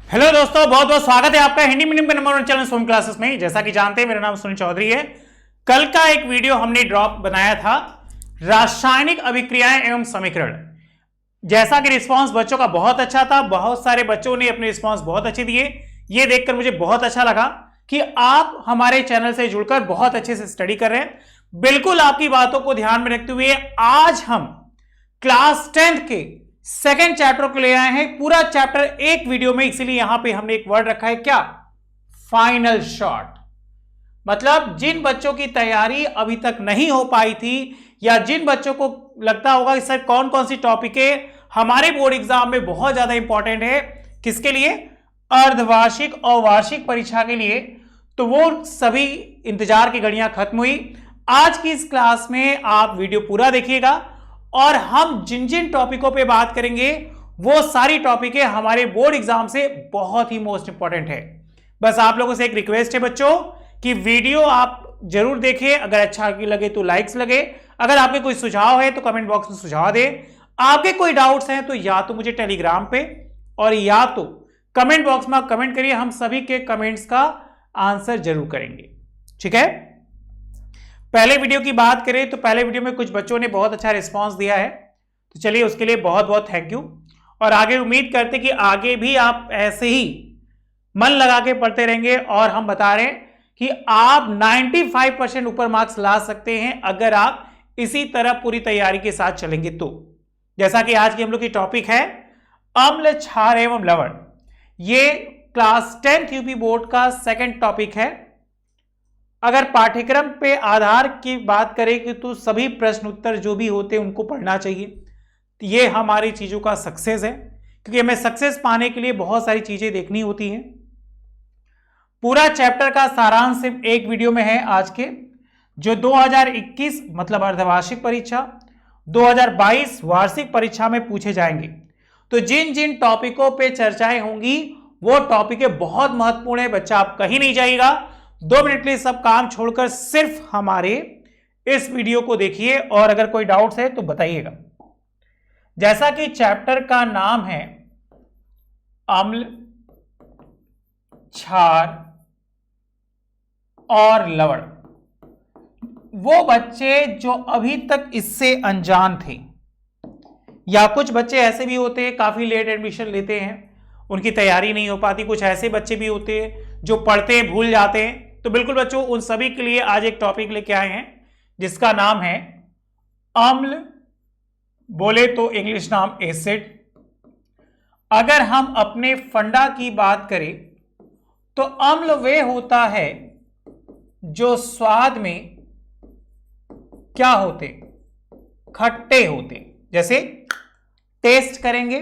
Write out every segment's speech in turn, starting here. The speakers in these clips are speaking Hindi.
हेलो दोस्तों, बहुत बहुत स्वागत है आपका हिंदी मीडियम के नंबर 1 चैनल सोम क्लासेस में। जैसा कि जानते हैं, मेरा नाम सुनील चौधरी है। कल का एक वीडियो हमने ड्रॉप बनाया था, रासायनिक अभिक्रियाएं एवं समीकरण। जैसा कि रिस्पांस बच्चों का बहुत अच्छा था, बहुत सारे बच्चों ने अपने रिस्पांस बहुत अच्छे दिए। ये देखकर मुझे बहुत अच्छा लगा कि आप हमारे चैनल से जुड़कर बहुत अच्छे से स्टडी कर रहे हैं। बिल्कुल आपकी बातों को ध्यान में रखते हुए आज हम क्लास 10th के सेकेंड चैप्टर को ले आए हैं। पूरा चैप्टर एक वीडियो में, इसीलिए यहां पे हमने एक वर्ड रखा है, क्या? Final shot. मतलब जिन बच्चों की तैयारी अभी तक नहीं हो पाई थी, या जिन बच्चों को लगता होगा कि सर कौन कौन सी टॉपिक है हमारे बोर्ड एग्जाम में बहुत ज्यादा इंपॉर्टेंट है, किसके लिए? अर्धवार्षिक और वार्षिक परीक्षा के लिए, तो वो सभी इंतजार की घड़ियां खत्म हुई। आज की इस क्लास में आप वीडियो पूरा देखिएगा और हम जिन जिन टॉपिकों पे बात करेंगे वो सारी टॉपिकें हमारे बोर्ड एग्जाम से बहुत ही मोस्ट इंपॉर्टेंट है। बस आप लोगों से एक रिक्वेस्ट है बच्चों कि वीडियो आप जरूर देखें। अगर अच्छा लगे तो लाइक्स लगे, अगर आपके कोई सुझाव है तो कमेंट बॉक्स में सुझाव दें। आपके कोई डाउट्स हैं तो या तो मुझे टेलीग्राम पे और या तो कमेंट बॉक्स में कमेंट करिए। हम सभी के कमेंट्स का आंसर जरूर करेंगे, ठीक है? पहले वीडियो की बात करें तो पहले वीडियो में कुछ बच्चों ने बहुत अच्छा रिस्पांस दिया है, तो चलिए उसके लिए बहुत बहुत थैंक यू। और आगे उम्मीद करते कि आगे भी आप ऐसे ही मन लगा के पढ़ते रहेंगे। और हम बता रहे हैं कि आप 95% ऊपर मार्क्स ला सकते हैं अगर आप इसी तरह पूरी तैयारी के साथ चलेंगे तो। जैसा कि आज की हम लोग की टॉपिक है अम्ल, क्षार एवं लवण। ये क्लास 10th यूपी बोर्ड का सेकंड टॉपिक है। अगर पाठ्यक्रम पे आधार की बात करें कि तो सभी प्रश्न उत्तर जो भी होते हैं उनको पढ़ना चाहिए। ये हमारी चीजों का सक्सेस है, क्योंकि हमें सक्सेस पाने के लिए बहुत सारी चीजें देखनी होती हैं। पूरा चैप्टर का सारांश सिर्फ एक वीडियो में है आज के, जो 2021 मतलब अर्धवार्षिक परीक्षा, 2022 वार्षिक परीक्षा में पूछे जाएंगे। तो जिन जिन टॉपिकों पे चर्चाएं होंगी वो टॉपिकें बहुत महत्वपूर्ण है। बच्चा आप कहीं नहीं जाइएगा, 2 मिनट के लिए सब काम छोड़कर सिर्फ हमारे इस वीडियो को देखिए और अगर कोई डाउट्स है तो बताइएगा। जैसा कि चैप्टर का नाम है अम्ल, क्षार और लवण, वो बच्चे जो अभी तक इससे अनजान थे, या कुछ बच्चे ऐसे भी होते हैं काफी लेट एडमिशन लेते हैं, उनकी तैयारी नहीं हो पाती, कुछ ऐसे बच्चे भी होते हैं जो पढ़ते हैं भूल जाते हैं। तो बिल्कुल बच्चों, उन सभी के लिए आज एक टॉपिक लेके आए हैं जिसका नाम है अम्ल, बोले तो इंग्लिश नाम एसिड। अगर हम अपने फंडा की बात करें तो अम्ल वे होता है जो स्वाद में क्या होते? खट्टे होते। जैसे टेस्ट करेंगे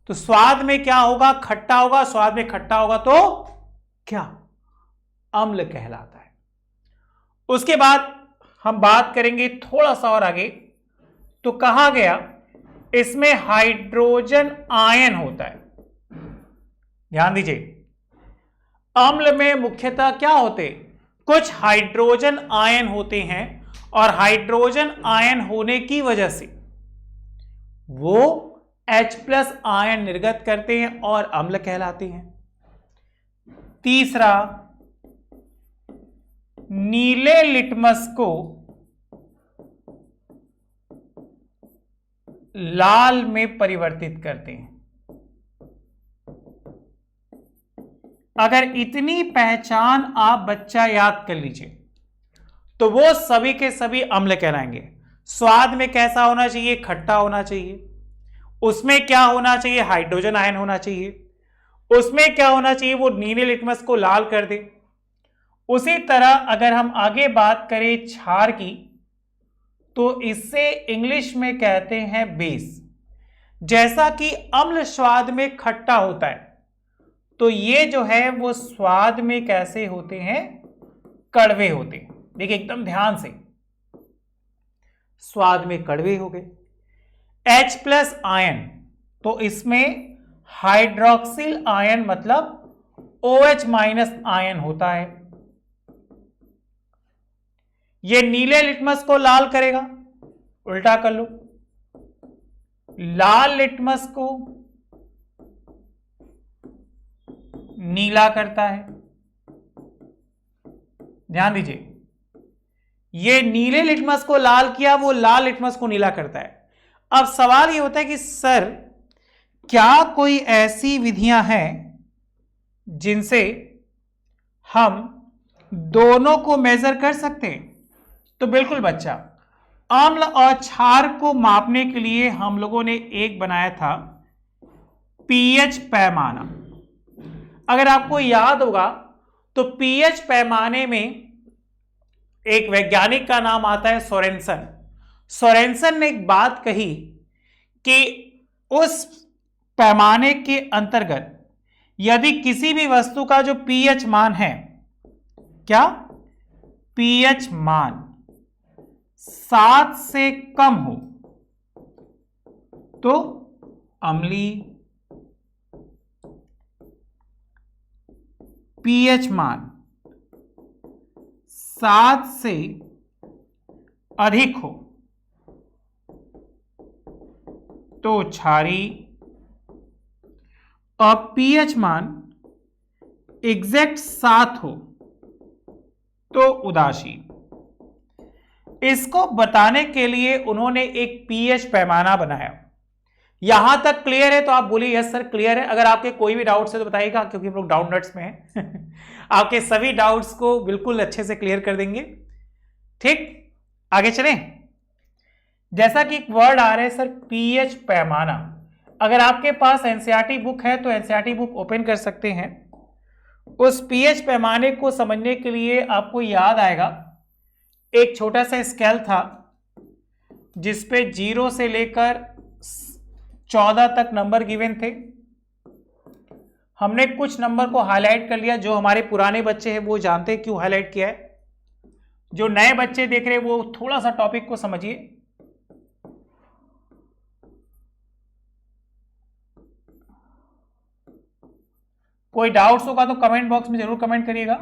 तो स्वाद में क्या होगा? खट्टा होगा। स्वाद में खट्टा होगा तो क्या? अम्ल कहलाता है। उसके बाद हम बात करेंगे थोड़ा सा और आगे, तो कहा गया इसमें हाइड्रोजन आयन होता है। ध्यान दीजिए, अम्ल में मुख्यतः क्या होते? कुछ हाइड्रोजन आयन होते हैं और हाइड्रोजन आयन होने की वजह से वो H+ आयन निर्गत करते हैं और अम्ल कहलाते हैं। तीसरा, नीले लिटमस को लाल में परिवर्तित करते हैं। अगर इतनी पहचान आप बच्चा याद कर लीजिए तो वो सभी के सभी अम्ल कहलाएंगे। स्वाद में कैसा होना चाहिए? खट्टा होना चाहिए। उसमें क्या होना चाहिए? हाइड्रोजन आयन होना चाहिए। उसमें क्या होना चाहिए? वो नीले लिटमस को लाल कर दे। उसी तरह अगर हम आगे बात करें क्षार की, तो इससे इंग्लिश में कहते हैं बेस। जैसा कि अम्ल स्वाद में खट्टा होता है, तो ये जो है वो स्वाद में कैसे होते हैं? कड़वे होते हैं। देखिए एकदम ध्यान से, स्वाद में कड़वे हो गए। H+ आयन, तो इसमें हाइड्रोक्सिल आयन मतलब OH- आयन होता है। ये नीले लिटमस को लाल करेगा। उल्टा कर लो, लाल लिटमस को नीला करता है। ध्यान दीजिए, ये नीले लिटमस को लाल किया, वो लाल लिटमस को नीला करता है। अब सवाल ये होता है कि सर क्या कोई ऐसी विधियां हैं जिनसे हम दोनों को मेजर कर सकते हैं? तो बिल्कुल बच्चा, अम्ल और क्षार को मापने के लिए हम लोगों ने एक बनाया था पीएच पैमाना। अगर आपको याद होगा तो पीएच पैमाने में एक वैज्ञानिक का नाम आता है सोरेनसन। सोरेनसन ने एक बात कही कि उस पैमाने के अंतर्गत यदि किसी भी वस्तु का जो पीएच मान है, क्या पीएच मान 7 से कम हो तो अम्लीय, पीएच मान 7 से अधिक हो तो क्षारीय, और पीएच मान एग्जैक्ट 7 हो तो उदासीन। इसको बताने के लिए उन्होंने एक पीएच पैमाना बनाया। यहां तक क्लियर है? तो आप बोलिए यस सर क्लियर है। अगर आपके कोई भी डाउट्स है तो बताइएगा, क्योंकि हम लोग डाउन नट्स में हैं। आपके सभी डाउट्स को बिल्कुल अच्छे से क्लियर कर देंगे। ठीक, आगे चलें। जैसा कि एक वर्ड आ रहा है सर पीएच पैमाना, अगर आपके पास एनसीईआरटी बुक है तो एनसीईआरटी बुक ओपन कर सकते हैं। उस पीएच पैमाने को समझने के लिए आपको याद आएगा एक छोटा सा स्केल था जिसपे 0 से लेकर 14 तक नंबर गिवन थे। हमने कुछ नंबर को हाईलाइट कर लिया। जो हमारे पुराने बच्चे हैं वो जानते हैं क्यों हाईलाइट किया है। जो नए बच्चे देख रहे हैं वो थोड़ा सा टॉपिक को समझिए। कोई डाउट्स होगा तो कमेंट बॉक्स में जरूर कमेंट करिएगा।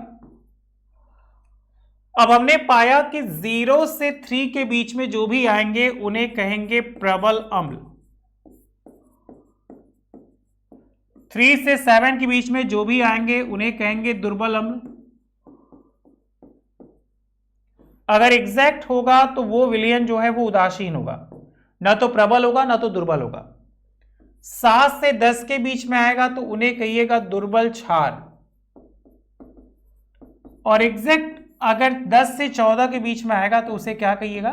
अब हमने पाया कि 0 से 3 के बीच में जो भी आएंगे उन्हें कहेंगे प्रबल अम्ल। 3 से 7 के बीच में जो भी आएंगे उन्हें कहेंगे दुर्बल अम्ल। अगर एग्जैक्ट होगा तो वो विलयन जो है वो उदासीन होगा, ना तो प्रबल होगा ना तो दुर्बल होगा। 7 से 10 के बीच में आएगा तो उन्हें कहिएगा दुर्बल क्षार, और एग्जैक्ट अगर 10 से 14 के बीच में आएगा तो उसे क्या कहिएगा?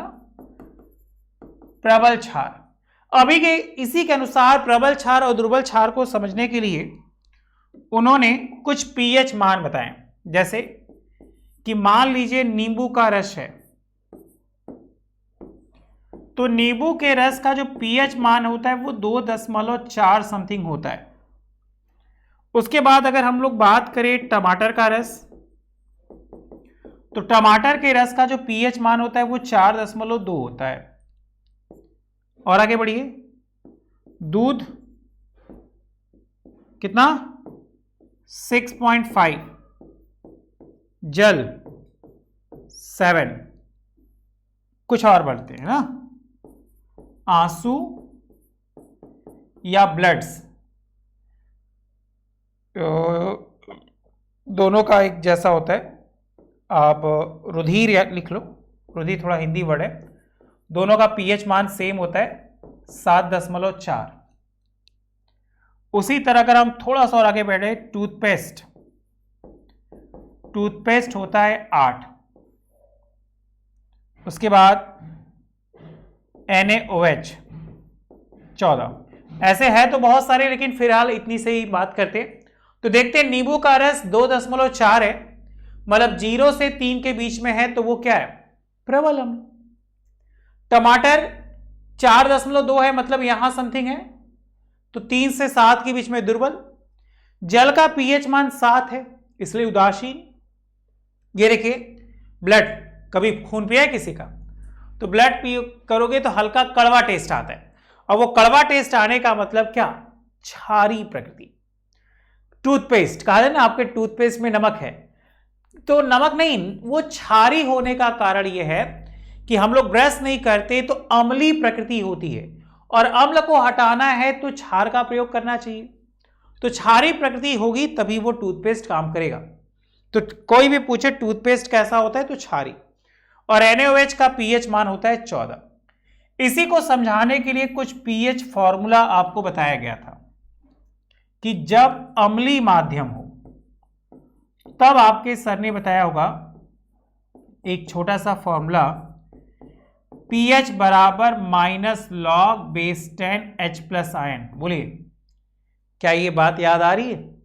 प्रबल क्षार। अभी के इसी के अनुसार प्रबल क्षार और दुर्बल क्षार को समझने के लिए उन्होंने कुछ पीएच मान बताए। जैसे कि मान लीजिए नींबू का रस है, तो नींबू के रस का जो पीएच मान होता है वो 2.4 समथिंग होता है। उसके बाद अगर हम लोग बात करें टमाटर का रस, तो टमाटर के रस का जो पीएच मान होता है वो 4.2 होता है। और आगे बढ़िए, दूध कितना? 6.5, जल 7, कुछ और बढ़ते हैं ना, आंसू या ब्लड्स, दोनों का एक जैसा होता है। आप रुधिर या लिख लो, रुधिर थोड़ा हिंदी वर्ड है। दोनों का पीएच मान सेम होता है 7.4। उसी तरह अगर हम थोड़ा सा और आगे बढ़े, टूथपेस्ट, टूथपेस्ट होता है 8। उसके बाद NaOH 14। ऐसे है तो बहुत सारे, लेकिन फिलहाल इतनी से ही बात करते हैं। तो देखते हैं, नींबू का रस 2.4 है, मतलब 0 से 3 के बीच में है तो वो क्या है? प्रबल अम्ल। टमाटर 4.2 है, मतलब यहां समथिंग है, तो 3 से 7 के बीच में दुर्बल। जल का पीएच मान 7 है, इसलिए उदासीन। ये देखिए, ब्लड, कभी खून पिया है किसी का? तो ब्लड पी करोगे तो हल्का कड़वा टेस्ट आता है, और वो कड़वा टेस्ट आने का मतलब क्या? क्षारीय प्रकृति। टूथपेस्ट, कहा है ना आपके टूथपेस्ट में नमक है, तो नमक नहीं, वो क्षारीय होने का कारण यह है कि हम लोग ब्रश नहीं करते तो अम्लीय प्रकृति होती है, और अम्ल को हटाना है तो क्षार का प्रयोग करना चाहिए। तो क्षारीय प्रकृति होगी तभी वो टूथपेस्ट काम करेगा। तो कोई भी पूछे टूथपेस्ट कैसा होता है तो क्षारीय, और NaOH का pH मान होता है 14। इसी को समझाने के लिए कुछ pH फॉर्मूला आपको बताया गया था कि जब अम्लीय माध्यम हो तब आपके सर ने बताया होगा एक छोटा सा फॉर्मूला, pH बराबर -log(10H+ आयन। बोलिए क्या ये बात याद आ रही है?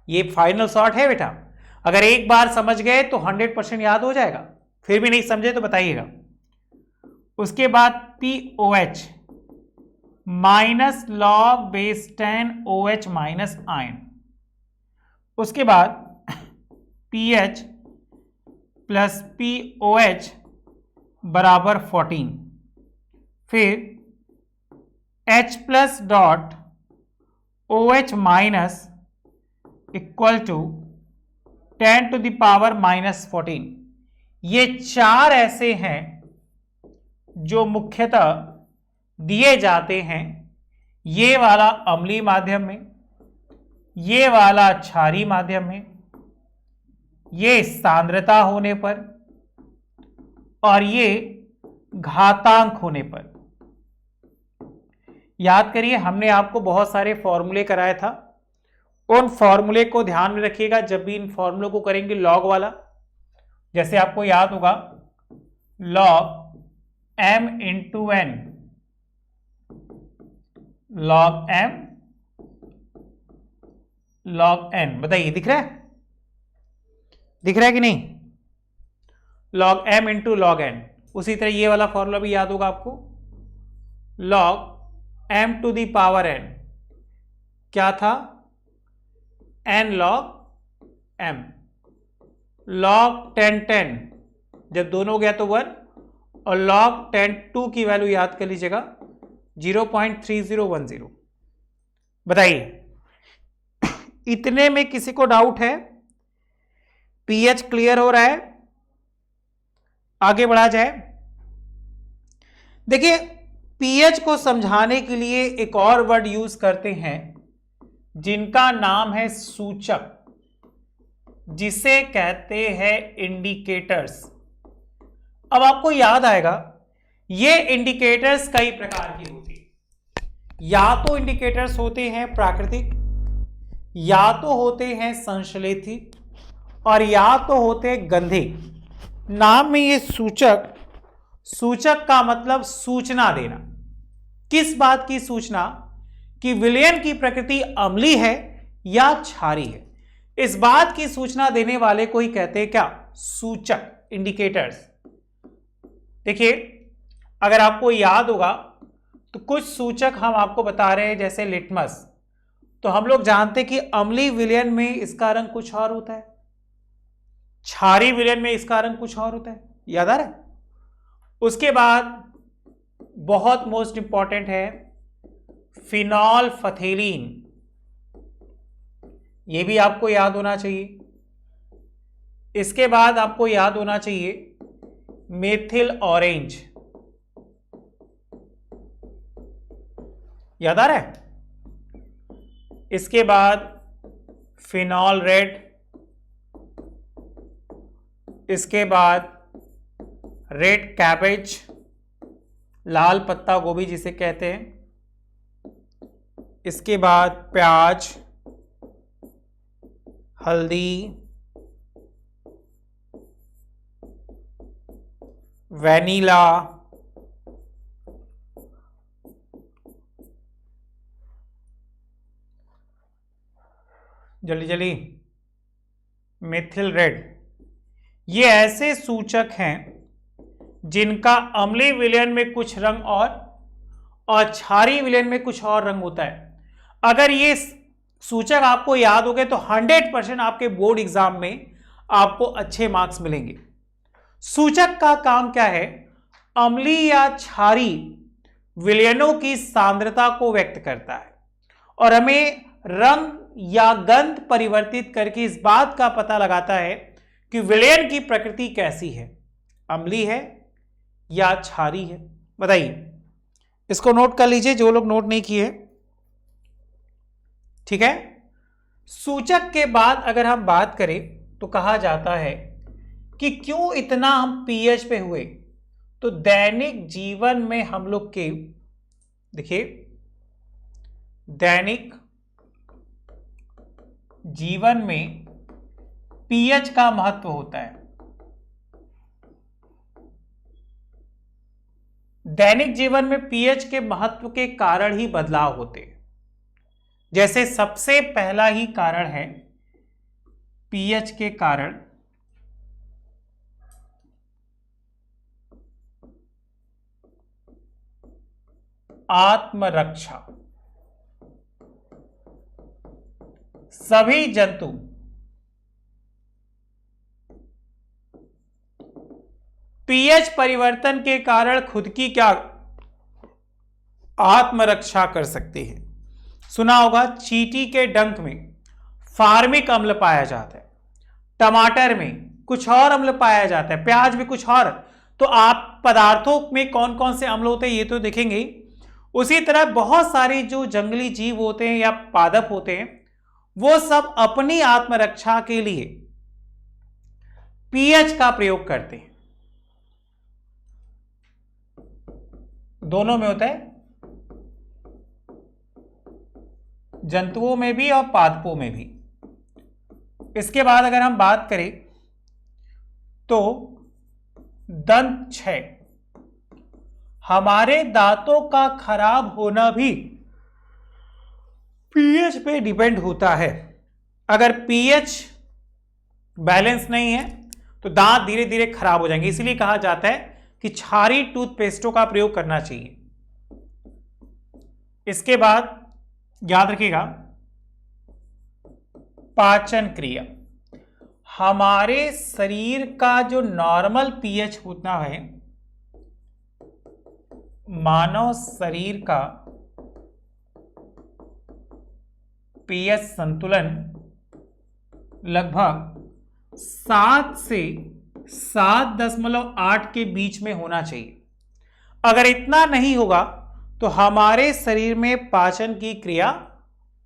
ये फाइनल शॉट है बेटा, अगर एक बार समझ गए तो 100% याद हो जाएगा, फिर भी नहीं समझे तो बताइएगा। उसके बाद POH -log(10OH- आयन। उसके बाद pH प्लस POH बराबर 14, फिर H+ dot OH minus equal to 10⁻⁻14। ये चार ऐसे हैं जो मुख्यतः दिए जाते हैं, ये वाला अम्लीय माध्यम में, ये वाला क्षारीय माध्यम में, ये सांद्रता होने पर, और ये घातांक होने पर। याद करिए हमने आपको बहुत सारे फॉर्मूले कराया था, उन फॉर्मूले को ध्यान में रखिएगा जब भी इन फॉर्मूलों को करेंगे। लॉग वाला जैसे आपको याद होगा log m into n, log m log n, बताइए दिख रहा है? दिख रहा है कि नहीं? log m into log n। उसी तरह ये वाला फॉर्मूला भी याद होगा आपको, log m to the power n क्या था? n log m, log 10 जब दोनों हो गया तो 1, और log 2 की वैल्यू याद कर लीजिएगा 0.3010। बताइए इतने में किसी को डाउट है? pH क्लियर हो रहा है? आगे बढ़ा जाए। देखिए pH को समझाने के लिए एक और वर्ड यूज करते हैं जिनका नाम है सूचक, जिसे कहते हैं इंडिकेटर्स। अब आपको याद आएगा ये इंडिकेटर्स कई प्रकार के होते हैं, या तो इंडिकेटर्स होते हैं प्राकृतिक, या तो होते हैं संश्लेषित, और या तो होते हैं गंधिक। नाम में ये सूचक, सूचक का मतलब सूचना देना। किस बात की सूचना? कि विलयन की प्रकृति अम्लीय है या क्षारीय है, इस बात की सूचना देने वाले को ही कहते हैं क्या? सूचक, इंडिकेटर्स। देखिए अगर आपको याद होगा तो कुछ सूचक हम आपको बता रहे हैं, जैसे लिटमस, तो हम लोग जानते हैं कि अम्लीय विलयन में इसका रंग कुछ और होता है, क्षारीय विलयन में इसका रंग कुछ और होता है। याद आ रहा है? उसके बाद बहुत मोस्ट इंपॉर्टेंट है फिनॉल फथेलीन, यह भी आपको याद होना चाहिए। इसके बाद आपको याद होना चाहिए मेथिल ऑरेंज। याद आ रहा है? इसके बाद फिनॉल रेड, इसके बाद रेड कैबेज, लाल पत्ता गोभी जिसे कहते हैं, इसके बाद प्याज, हल्दी, वैनिला, जल्दी जल्दी, मिथिल रेड। ये ऐसे सूचक हैं जिनका अम्लीय विलयन में कुछ रंग और क्षारीय विलयन में कुछ और रंग होता है। अगर ये सूचक आपको याद हो गए तो 100% आपके बोर्ड एग्जाम में आपको अच्छे मार्क्स मिलेंगे। सूचक का काम क्या है? अम्लीय या क्षारीय विलयनों की सांद्रता को व्यक्त करता है, और हमें रंग या गंध परिवर्तित करके इस बात का पता लगाता है कि विलयन की प्रकृति कैसी है, अम्लीय है या क्षारीय है। बताइए, इसको नोट कर लीजिए जो लोग नोट नहीं किए, ठीक है। सूचक के बाद अगर हम बात करें तो कहा जाता है कि क्यों इतना हम पीएच पे हुए, तो दैनिक जीवन में हम लोग के देखिए दैनिक जीवन में पीएच का महत्व होता है। दैनिक जीवन में पीएच के महत्व के कारण ही बदलाव होते हैं। जैसे सबसे पहला ही कारण है पीएच के कारण आत्मरक्षा। सभी जंतु पीएच परिवर्तन के कारण खुद की क्या आत्मरक्षा कर सकते हैं। सुना होगा चींटी के डंक में फार्मिक अम्ल पाया जाता है, टमाटर में कुछ और अम्ल पाया जाता है, प्याज में कुछ और। तो आप पदार्थों में कौन कौन से अम्ल होते हैं ये तो देखेंगे। उसी तरह बहुत सारी जो जंगली जीव होते हैं या पादप होते हैं वो सब अपनी आत्मरक्षा के लिए पीएच का प्रयोग करते हैं। दोनों में होता है, जंतुओं में भी और पादपों में भी। इसके बाद अगर हम बात करें तो दंत क्षय, हमारे दांतों का खराब होना भी पीएच पे डिपेंड होता है। अगर पीएच बैलेंस नहीं है तो दांत धीरे धीरे खराब हो जाएंगे। इसीलिए कहा जाता है कि क्षारीय टूथपेस्टों का प्रयोग करना चाहिए। इसके बाद याद रखिएगा पाचन क्रिया, हमारे शरीर का जो नॉर्मल पीएच होता है, मानव शरीर का पीएच संतुलन लगभग 7 से 7.8 के बीच में होना चाहिए। अगर इतना नहीं होगा तो हमारे शरीर में पाचन की क्रिया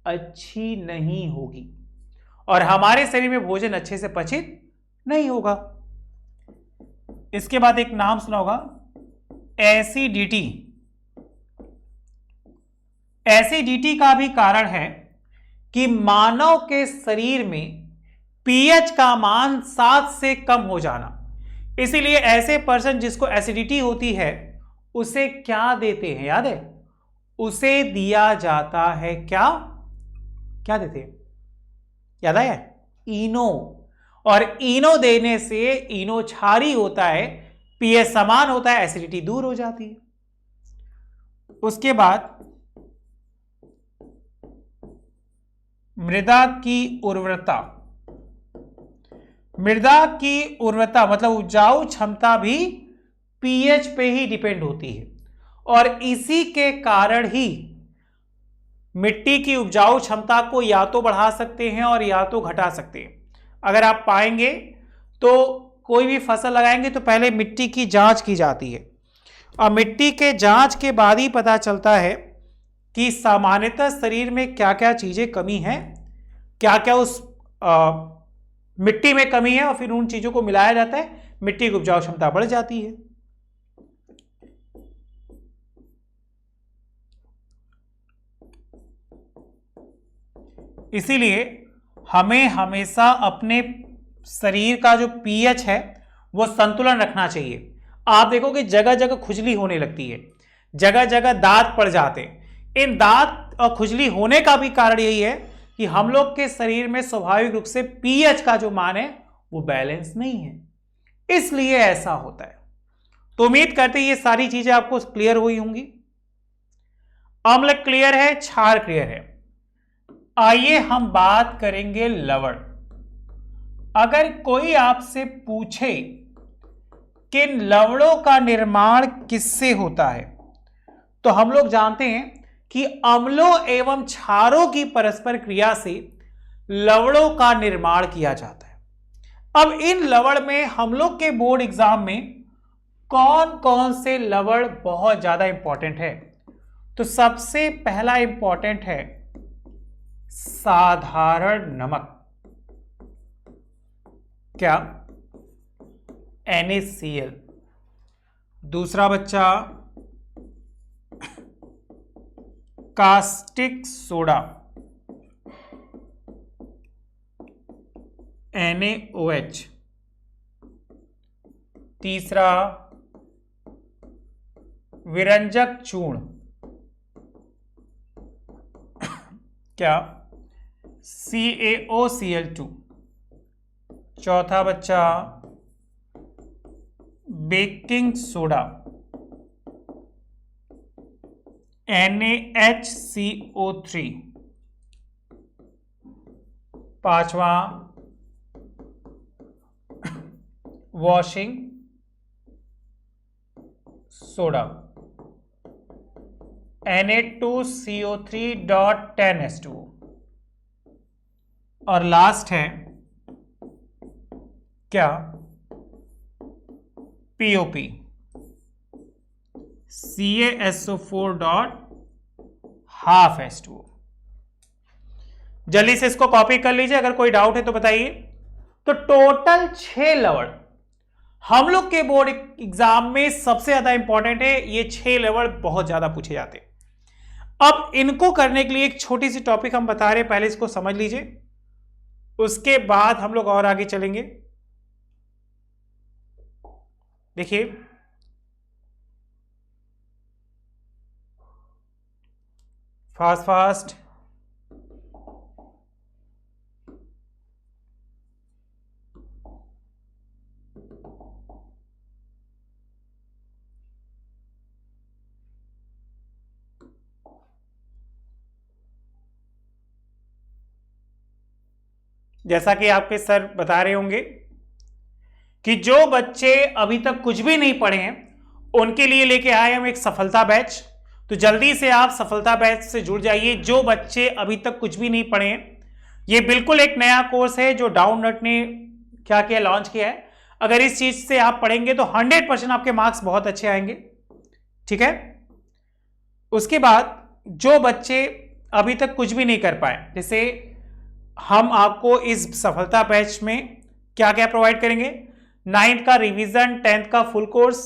अच्छी नहीं होगी और हमारे शरीर में भोजन अच्छे से पचित नहीं होगा। इसके बाद एक नाम सुना होगा एसिडिटी। एसिडिटी का भी कारण है कि मानव के शरीर में पीएच का मान 7 से कम हो जाना। इसीलिए ऐसे पर्सन जिसको एसिडिटी होती है उसे क्या देते हैं याद है? उसे दिया जाता है क्या क्या देते हैं याद आया? इनो। और इनो देने से इनो क्षारी होता है, पीएच समान होता है, एसिडिटी दूर हो जाती है। उसके बाद मृदा की उर्वरता। मृदा की उर्वरता मतलब उपजाऊ क्षमता भी पीएच पे ही डिपेंड होती है और इसी के कारण ही मिट्टी की उपजाऊ क्षमता को या तो बढ़ा सकते हैं और या तो घटा सकते हैं। अगर आप पाएंगे तो कोई भी फसल लगाएंगे तो पहले मिट्टी की जांच की जाती है और मिट्टी के जांच के बाद ही पता चलता है कि सामान्यतः शरीर में क्या क्या चीजें कमी है, क्या क्या उस मिट्टी में कमी है और फिर उन चीजों को मिलाया जाता है, मिट्टी की उपजाऊ क्षमता बढ़ जाती है। इसीलिए हमें हमेशा अपने शरीर का जो पीएच है वो संतुलन रखना चाहिए। आप देखोगे जगह जगह खुजली होने लगती है, जगह जगह दांत पड़ जाते हैं। इन दांत और खुजली होने का भी कारण यही है कि हम लोग के शरीर में स्वाभाविक रूप से पीएच का जो मान है वो बैलेंस नहीं है, इसलिए ऐसा होता है। तो उम्मीद करते हैं ये सारी चीजें आपको क्लियर हुई होंगी। अम्ल क्लियर है, क्षार क्लियर है। आइए हम बात करेंगे लवण। अगर कोई आपसे पूछे कि लवणों का निर्माण किससे होता है तो हम लोग जानते हैं कि अम्लों एवं क्षारों की परस्पर क्रिया से लवणों का निर्माण किया जाता है। अब इन लवण में हम लोग के बोर्ड एग्जाम में कौन कौन से लवण बहुत ज्यादा इंपॉर्टेंट है, तो सबसे पहला इंपॉर्टेंट है साधारण नमक, क्या? NaCl। दूसरा बच्चा कास्टिक सोडा, NaOH। तीसरा विरंजक चूर्ण, क्या? CaOCl2। चौथा बच्चा बेकिंग सोडा, NaHCO3। पांचवा वॉशिंग सोडा, Na2CO3.10H2O। और लास्ट है क्या? POP, CaSO4.12H2O। जल्दी से इसको कॉपी कर लीजिए, अगर कोई डाउट है तो बताइए। तो टोटल 6 लवण हम लोग के बोर्ड एग्जाम में सबसे ज्यादा इंपॉर्टेंट है। ये 6 लवण बहुत ज्यादा पूछे जाते हैं। अब इनको करने के लिए एक छोटी सी टॉपिक हम बता रहे हैं, पहले इसको समझ लीजिए, उसके बाद हम लोग और आगे चलेंगे। देखिए, फास्ट फास्ट। जैसा कि आपके सर बता रहे होंगे कि जो बच्चे अभी तक कुछ भी नहीं पढ़े हैं उनके लिए लेके आए हम एक सफलता बैच। तो जल्दी से आप सफलता बैच से जुड़ जाइए। जो बच्चे अभी तक कुछ भी नहीं पढ़े हैं, ये बिल्कुल एक नया कोर्स है जो डाउननट ने क्या किया, लॉन्च किया है। अगर इस चीज से आप पढ़ेंगे तो 100% आपके मार्क्स बहुत अच्छे आएंगे, ठीक है। उसके बाद जो बच्चे अभी तक कुछ भी नहीं कर पाए, जैसे हम आपको इस सफलता बैच में क्या क्या प्रोवाइड करेंगे, 9th का रिवीजन, 10th का फुल कोर्स,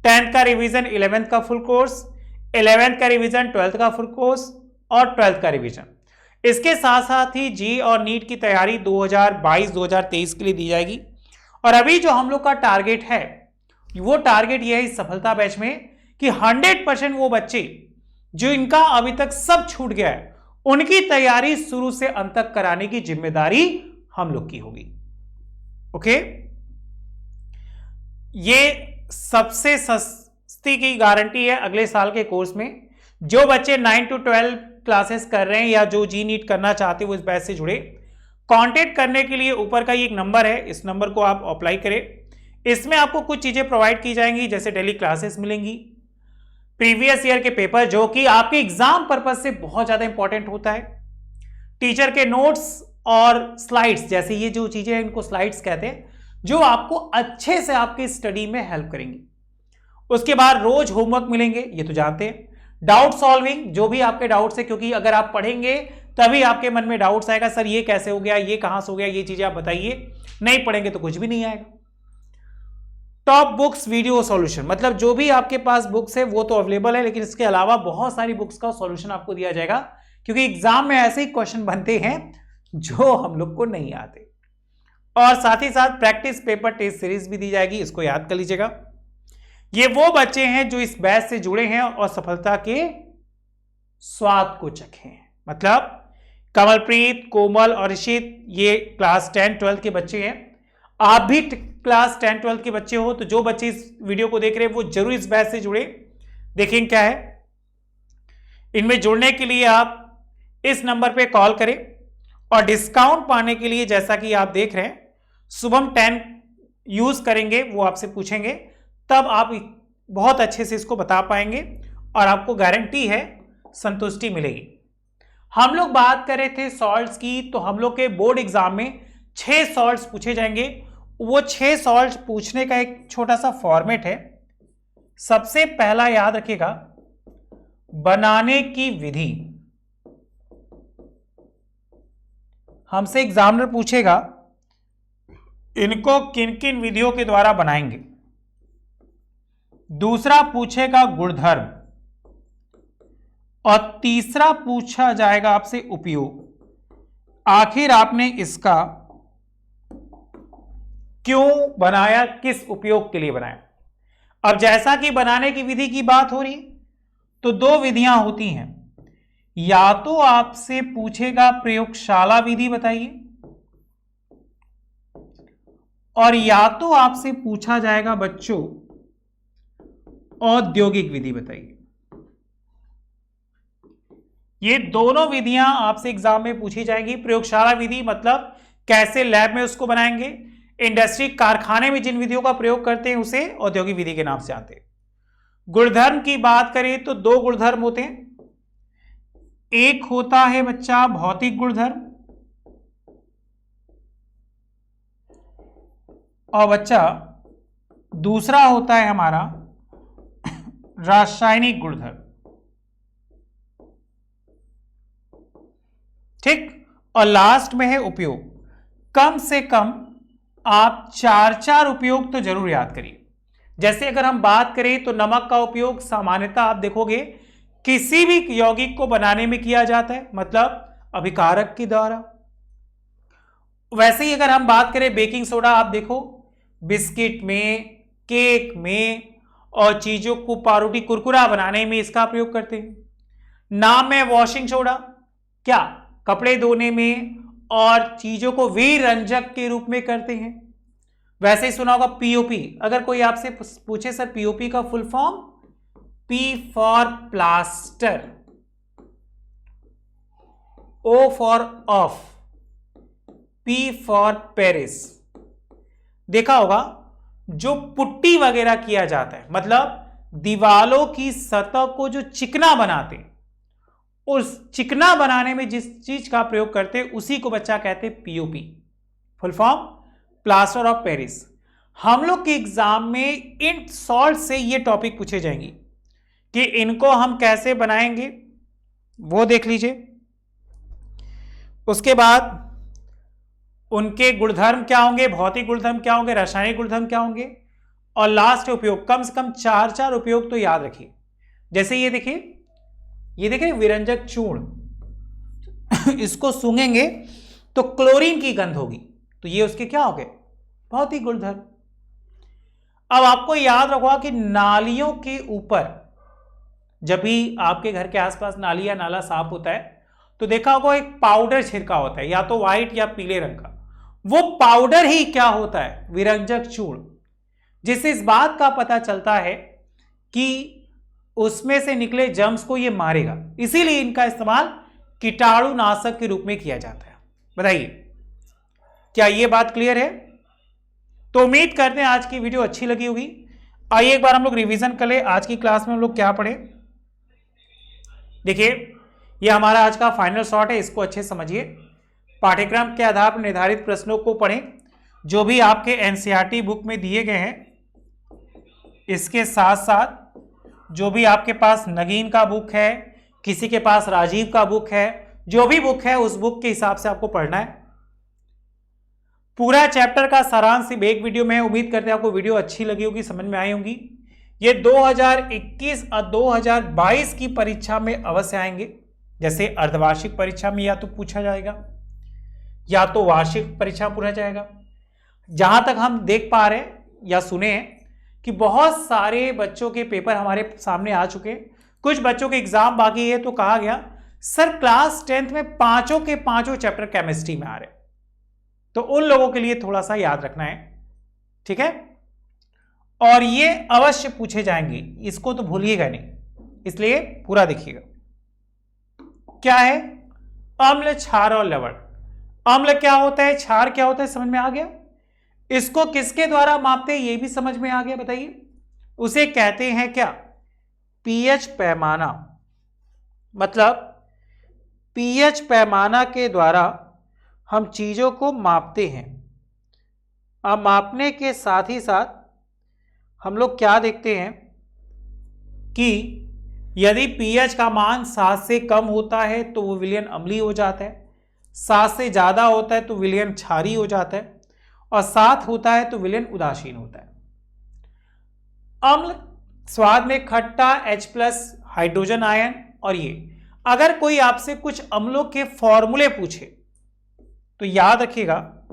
10th का रिवीजन, 11th का फुल कोर्स, 11th का रिवीजन, 12th का फुल कोर्स और 12th का रिवीजन। इसके साथ साथ ही जी और नीट की तैयारी 2022-2023 के लिए दी जाएगी। और अभी जो हम लोग का टारगेट है, वो टारगेट ये है इस सफलता बैच में कि 100% वो बच्चे जो इनका अभी तक सब छूट गया है, उनकी तैयारी शुरू से अंत तक कराने की जिम्मेदारी हम लोग की होगी। ओके, ये सबसे सस्ती की गारंटी है अगले साल के कोर्स में। जो बच्चे 9 to 12 क्लासेस कर रहे हैं या जो जी नीट करना चाहते हैं वो इस बैच से जुड़े। कांटेक्ट करने के लिए ऊपर का ये एक नंबर है, इस नंबर को आप अप्लाई करें। इसमें आपको कुछ चीजें प्रोवाइड की जाएंगी, जैसे डेली क्लासेस मिलेंगी, प्रीवियस ईयर के पेपर जो कि आपके एग्जाम पर्पज से बहुत ज्यादा इंपॉर्टेंट होता है, टीचर के नोट्स और स्लाइड्स, जैसे ये जो चीजें हैं इनको स्लाइड्स कहते हैं, जो आपको अच्छे से आपकी स्टडी में हेल्प करेंगी। उसके बाद रोज होमवर्क मिलेंगे, ये तो जानते हैं। डाउट सॉल्विंग, जो भी आपके डाउट्स है, क्योंकि अगर आप पढ़ेंगे तभी आपके मन में डाउट्स आएगा, सर ये कैसे हो गया, ये कहां से हो गया, ये चीजें आप बताइए। नहीं पढ़ेंगे तो कुछ भी नहीं आएगा। टॉप बुक्स वीडियो सॉल्यूशन, मतलब जो भी आपके पास बुक्स है वो तो अवेलेबल है, लेकिन इसके अलावा बहुत सारी बुक्स का सॉल्यूशन आपको दिया जाएगा, क्योंकि एग्जाम में ऐसे ही क्वेश्चन बनते हैं जो हम लोग को नहीं आते। और साथ ही साथ प्रैक्टिस पेपर टेस्ट सीरीज भी दी जाएगी, इसको याद कर लीजिएगा। ये वो बच्चे हैं जो इस बैच से जुड़े हैं और सफलता के स्वाद को चखे हैं। मतलब कमलप्रीत, कोमल और ऋषित ये क्लास 10-12 के बच्चे हैं। आप भी क्लास 10-12 के बच्चे हो, तो जो बच्चे इस वीडियो को देख रहे हैं वो जरूर इस बैच से जुड़े। देखें क्या है, इनमें जुड़ने के लिए आप इस नंबर पे कॉल करें और डिस्काउंट पाने के लिए, जैसा कि आप देख रहे हैं, शुभम 10 यूज करेंगे, वो आपसे पूछेंगे, तब आप बहुत अच्छे से इसको बता पाएंगे और आपको गारंटी है संतुष्टि मिलेगी। हम लोग बात कर रहे थे सॉल्ट्स की, तो हम लोग के बोर्ड एग्जाम में 6 सॉल्ट्स पूछे जाएंगे। वो 6 सॉल्ट्स पूछने का एक छोटा सा फॉर्मेट है। सबसे पहला याद रखिएगा, बनाने की विधि। हमसे एग्जामिनर पूछेगा इनको किन किन विधियों के द्वारा बनाएंगे। दूसरा पूछेगा गुणधर्म, और तीसरा पूछा जाएगा आपसे उपयोग। आखिर आपने इसका क्यों बनाया, किस उपयोग के लिए बनाया। अब जैसा कि बनाने की विधि की बात हो रही है तो दो विधियां होती हैं, या तो आपसे पूछेगा प्रयोगशाला विधि बताइए, और या तो आपसे पूछा जाएगा बच्चों औद्योगिक विधि बताइए। ये दोनों विधियां आपसे एग्जाम में पूछी जाएंगी। प्रयोगशाला विधि मतलब कैसे लैब में उसको बनाएंगे, इंडस्ट्री कारखाने में जिन विधियों का प्रयोग करते हैं उसे औद्योगिक विधि के नाम से आते हैं। गुणधर्म की बात करें तो दो गुणधर्म होते हैं, एक होता है बच्चा भौतिक गुणधर्म, और बच्चा दूसरा होता है हमारा रासायनिक गुणधर्म। ठीक, और लास्ट में है उपयोग। कम से कम आप चार चार उपयोग तो जरूर याद करिए। जैसे अगर हम बात करें तो नमक का उपयोग सामान्यतः आप देखोगे किसी भी यौगिक को बनाने में किया जाता है, मतलब अभिकारक के द्वारा। वैसे ही अगर हम बात करें बेकिंग सोडा, आप देखो बिस्किट में, केक में और चीजों को पाउडरी कुरकुरा बनाने में इसका प्रयोग करते हैं। नाम में वॉशिंग सोडा, क्या कपड़े धोने में और चीजों को विरंजक के रूप में करते हैं। वैसे ही सुना होगा पीओपी। अगर कोई आपसे पूछे सर पीओपी का full form, P for plaster, O for of, P for Paris. देखा होगा जो पुट्टी वगैरह किया जाता है, मतलब दीवालों की सतह को जो चिकना बनाते हैं, उस चिकना बनाने में जिस चीज का प्रयोग करते हैं उसी को बच्चा कहते हैं POP, full form plaster of Paris. हम लोग के एग्जाम में इन सॉल्ट से ये टॉपिक पूछे जाएंगे कि इनको हम कैसे बनाएंगे, वो देख लीजिए। उसके बाद उनके गुणधर्म क्या होंगे, भौतिक गुणधर्म क्या होंगे, रासायनिक गुणधर्म क्या होंगे, और लास्ट उपयोग। कम से कम चार चार उपयोग तो याद रखिए। जैसे ये देखिए, ये देखिए विरंजक चूर्ण इसको सूंघेंगे तो क्लोरीन की गंध होगी, तो ये उसके क्या हो गए, भौतिक गुणधर्म। अब आपको याद रखोगा कि नालियों के ऊपर, जब भी आपके घर के आसपास नाली या नाला साफ होता है तो देखा होगा एक पाउडर छिड़का होता है, या तो व्हाइट या पीले रंग का। वो पाउडर ही क्या होता है, विरंजक चूर्ण, जिससे इस बात का पता चलता है कि उसमें से निकले जर्म्स को ये मारेगा, इसीलिए इनका इस्तेमाल कीटाणुनाशक के रूप में किया जाता है। बताइए क्या ये बात क्लियर है? तो उम्मीद करते हैं आज की वीडियो अच्छी लगी होगी। आइए एक बार हम लोग रिवीजन कर ले, आज की क्लास में हम लोग क्या पढ़े। देखिए ये हमारा आज का फाइनल शॉट है, इसको अच्छे समझिए। पाठ्यक्रम के आधार पर निर्धारित प्रश्नों को पढ़ें जो भी आपके एनसीईआरटी बुक में दिए गए हैं। इसके साथ साथ जो भी आपके पास नगीन का बुक है, किसी के पास राजीव का बुक है, जो भी बुक है उस बुक के हिसाब से आपको पढ़ना है। पूरा चैप्टर का सारांश एक वीडियो में है। उम्मीद करते हैं आपको वीडियो अच्छी लगी होगी, समझ में आई होगी। ये 2021 और 2022 की परीक्षा में अवश्य आएंगे। जैसे अर्धवार्षिक परीक्षा में या तो पूछा जाएगा या तो वार्षिक परीक्षा पूछा जाएगा। जहां तक हम देख पा रहे हैं या सुने हैं कि बहुत सारे बच्चों के पेपर हमारे सामने आ चुके हैं, कुछ बच्चों के एग्जाम बाकी है। तो कहा गया सर क्लास 10th में पांचों के पांचों चैप्टर केमिस्ट्री में आ रहे, तो उन लोगों के लिए थोड़ा सा याद रखना है, ठीक है। और ये अवश्य पूछे जाएंगे, इसको तो भूलिएगा नहीं, इसलिए पूरा देखिएगा। क्या है अम्ल, क्षार और लवण। अम्ल क्या होता है, क्षार क्या होता है, समझ में आ गया। इसको किसके द्वारा मापते हैं ये भी समझ में आ गया, बताइए। उसे कहते हैं क्या, पीएच पैमाना। मतलब पीएच पैमाना के द्वारा हम चीजों को मापते हैं। अब मापने के साथ ही साथ हम लोग क्या देखते हैं कि यदि पीएच का मान 7 से कम होता है तो वो विलयन अम्लीय हो जाता है। 7 से ज्यादा होता है तो विलयन क्षारीय हो जाता है, और 7 होता है तो विलयन उदासीन होता है। अम्ल स्वाद में खट्टा, H+ हाइड्रोजन आयन। और ये अगर कोई आपसे कुछ अम्लों के फॉर्मूले पूछे तो याद रखिएगा,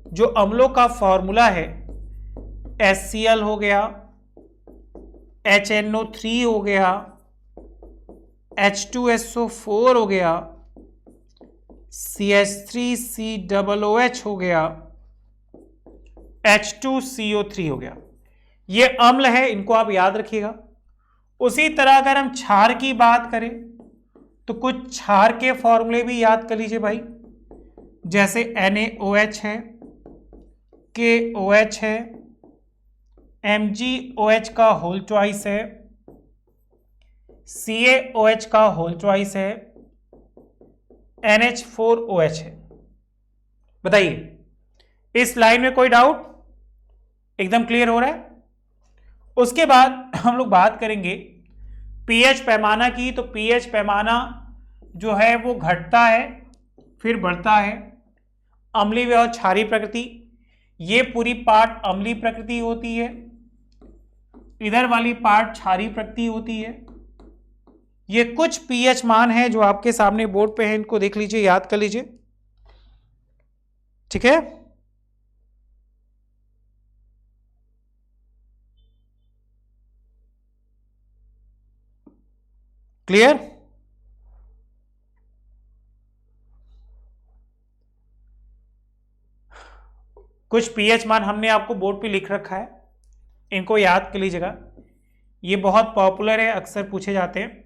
जो अम्लों का फॉर्मूला है HCl हो गया, HNO3 हो गया, H2SO4 हो गया, CH3COOH हो गया, H2CO3 हो गया, ये अम्ल है, इनको आप याद रखिएगा। उसी तरह अगर हम क्षार की बात करें तो कुछ क्षार के फॉर्मूले भी याद कर लीजिए भाई, जैसे NaOH है, KOH है, MgOH का होल ट्वाइस है, CaOH का होल ट्वाइस है, NH4OH है। बताइए इस लाइन में कोई डाउट? एकदम क्लियर हो रहा है? उसके बाद हम लोग बात करेंगे पीएच पैमाना की। तो पीएच पैमाना जो है वो घटता है फिर बढ़ता है। अम्लीय और क्षारीय प्रकृति, ये पूरी पार्ट अम्लीय प्रकृति होती है, इधर वाली पार्ट क्षारीय प्रकृति होती है। ये कुछ पीएच मान है जो आपके सामने बोर्ड पे है, इनको देख लीजिए, याद कर लीजिए, ठीक है। क्लियर? कुछ पीएच मान हमने आपको बोर्ड पे लिख रखा है, इनको याद कर लीजिएगा, ये बहुत पॉपुलर है, अक्सर पूछे जाते हैं।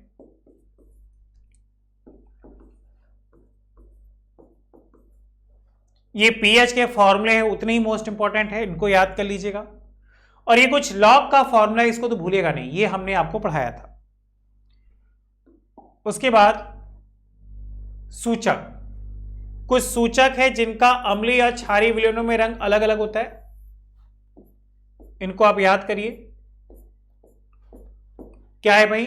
ये पीएच के फॉर्मूले हैं, उतने ही मोस्ट इंपॉर्टेंट है, इनको याद कर लीजिएगा। और ये कुछ लॉग का फॉर्मूला है, इसको तो भूलिएगा नहीं, ये हमने आपको पढ़ाया था। उसके बाद सूचक, कुछ सूचक है जिनका अम्लीय या क्षारीय विलयनों में रंग अलग अलग होता है, इनको आप याद करिए। क्या है भाई?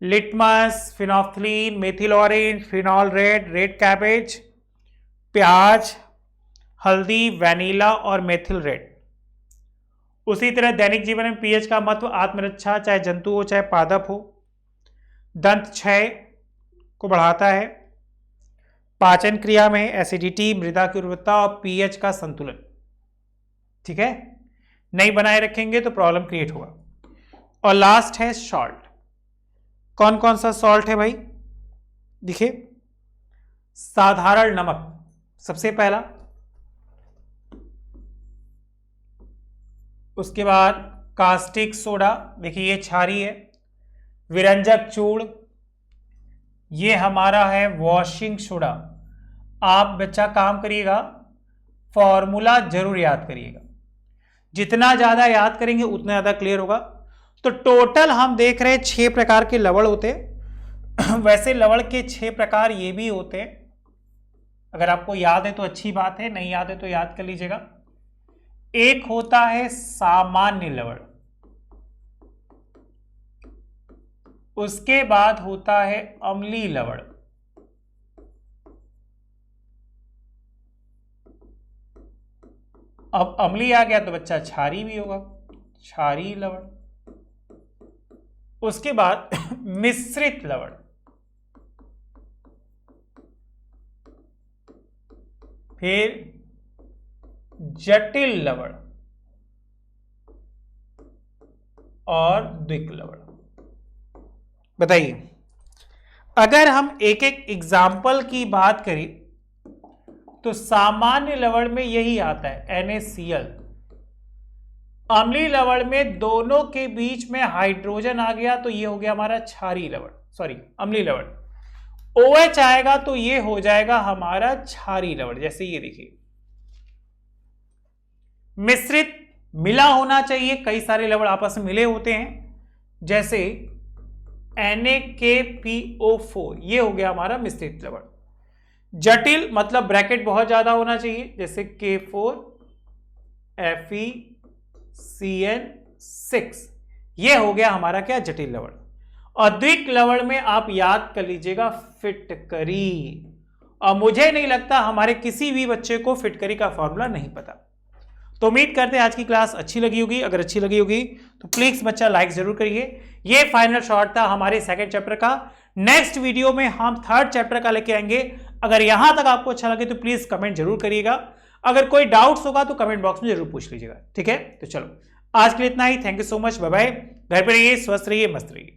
Litmus, phenolphthalein, methyl orange, phenol red, red cabbage, प्याज, हल्दी, वैनिला और मेथिल रेड। उसी तरह दैनिक जीवन में पीएच का महत्व आत्मरक्षा, चाहे जंतु हो चाहे पादप हो, दंत क्षय को बढ़ाता है, पाचन क्रिया में एसिडिटी, मृदा की उर्वरता और पीएच का संतुलन, ठीक है, नहीं बनाए रखेंगे तो प्रॉब्लम क्रिएट होगा। और लास्ट है सॉल्ट। कौन कौन सा सॉल्ट है भाई? देखिए, साधारण नमक सबसे पहला, उसके बाद कास्टिक सोडा, देखिए ये क्षारीय है। विरंजक चूर्ण, ये हमारा है वॉशिंग सोडा। आप बच्चा काम करिएगा, फॉर्मूला जरूर याद करिएगा, जितना ज्यादा याद करेंगे उतना ज्यादा क्लियर होगा। तो टोटल हम देख रहे हैं 6 प्रकार के लवण होते हैं। वैसे लवण के 6 प्रकार ये भी होते हैं, अगर आपको याद है तो अच्छी बात है, नहीं याद है तो याद कर लीजिएगा। एक होता है सामान्य लवण, उसके बाद होता है अम्लीय लवण, अब अम्लीय आ गया तो बच्चा क्षारीय भी होगा, क्षारीय लवण। उसके बाद मिश्रित लवण, फिर जटिल लवण और द्विक लवण। बताइए, अगर हम एक एक एग्जाम्पल की बात करें तो सामान्य लवण में यही आता है NaCl। अम्लीय लवण में दोनों के बीच में हाइड्रोजन आ गया तो ये हो गया हमारा क्षारीय लवण, सॉरी अम्लीय लवण। OH आएगा तो ये हो जाएगा हमारा क्षारीय लवण, जैसे ये देखिए। मिश्रित मिला होना चाहिए, कई सारे लवण आपस में मिले होते हैं, जैसे NaKPO4, ये हो गया हमारा मिश्रित लवण। जटिल मतलब ब्रैकेट बहुत ज्यादा होना चाहिए, जैसे K4FeCN6, ये हो गया हमारा क्या, जटिल लवण। और द्विक लवण में आप याद कर लीजिएगा फिटकरी, और मुझे नहीं लगता हमारे किसी भी बच्चे को फिटकरी का फॉर्मूला नहीं पता। तो उम्मीद करते हैं आज की क्लास अच्छी लगी होगी। अगर अच्छी लगी होगी तो प्लीज बच्चा लाइक जरूर करिए। ये फाइनल शॉट था हमारे सेकंड चैप्टर का। नेक्स्ट वीडियो में हम थर्ड चैप्टर का लेके आएंगे। अगर यहां तक आपको अच्छा लगे तो प्लीज कमेंट जरूर करिएगा। अगर कोई डाउट्स होगा तो कमेंट बॉक्स में जरूर पूछ लीजिएगा। ठीक है, तो चलो आज के लिए इतना ही। Thank you so much, bye bye. घर पे रहिए, स्वस्थ रहिए, मस्त रहिए।